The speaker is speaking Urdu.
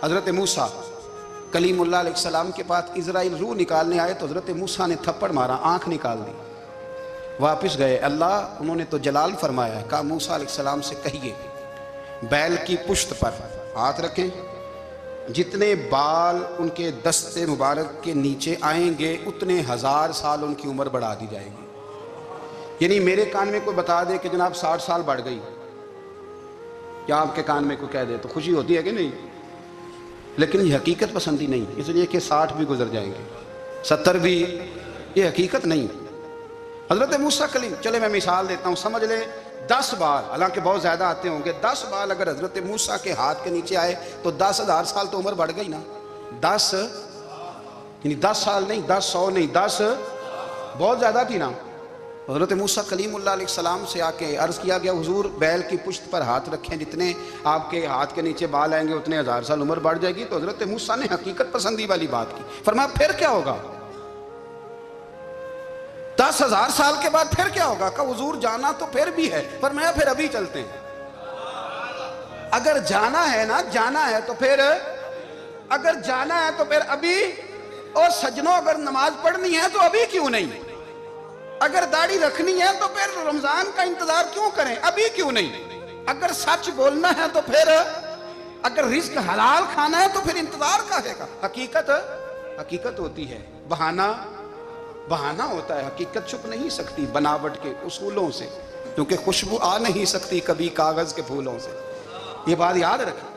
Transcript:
حضرت موسیٰ کلیم اللہ علیہ السلام کے پاس اسرائیل روح نکالنے آئے تو حضرت موسیٰ نے تھپڑ مارا، آنکھ نکال دی، واپس گئے۔ اللہ انہوں نے تو جلال فرمایا، کہا موسیٰ علیہ السلام سے کہیے بیل کی پشت پر ہاتھ رکھیں، جتنے بال ان کے دست مبارک کے نیچے آئیں گے اتنے 1000 سال ان کی عمر بڑھا دی جائے گی۔ یعنی میرے کان میں کوئی بتا دے کہ جناب 60 سال بڑھ گئی، یا آپ کے کان میں کوئی کہہ دے تو خوشی ہوتی ہے کہ نہیں؟ لیکن یہ حقیقت پسندی نہیں، اس لیے کہ 60 بھی گزر جائیں گے، 70 بھی، یہ حقیقت نہیں۔ حضرت موسیٰ کلیم، چلے میں مثال دیتا ہوں، سمجھ لیں 10 بال، حالانکہ بہت زیادہ آتے ہوں گے، 10 بال اگر حضرت موسیٰ کے ہاتھ کے نیچے آئے تو 10,000 سال تو عمر بڑھ گئی نا۔ 10 یعنی 10 سال نہیں، 10 100 نہیں، 10 بہت زیادہ تھی نا۔ حضرت موسیٰ کلیم اللہ علیہ السلام سے آ کے عرض کیا گیا، حضور بیل کی پشت پر ہاتھ رکھیں، جتنے آپ کے ہاتھ کے نیچے بال آئیں گے اتنے 1000 سال عمر بڑھ جائے گی۔ تو حضرت موسیٰ نے حقیقت پسندی والی بات کی، فرمایا پھر کیا ہوگا؟ 10,000 سال کے بعد پھر کیا ہوگا؟ کہ حضور جانا تو پھر بھی ہے، فرمایا پھر ابھی چلتے ہیں۔ اگر جانا ہے نا، جانا ہے تو پھر، اگر جانا ہے تو پھر ابھی، اور سجنوں اگر نماز پڑھنی ہے تو ابھی کیوں نہیں؟ اگر داڑھی رکھنی ہے تو پھر رمضان کا انتظار کیوں کریں؟ ابھی کیوں نہیں؟ اگر سچ بولنا ہے تو پھر، اگر رزق حلال کھانا ہے تو پھر انتظار کا ہے گا۔ حقیقت ہوتی ہے، بہانہ ہوتا ہے، حقیقت چھپ نہیں سکتی بناوٹ کے اصولوں سے، کیونکہ خوشبو آ نہیں سکتی کبھی کاغذ کے پھولوں سے۔ یہ بات یاد رکھیں۔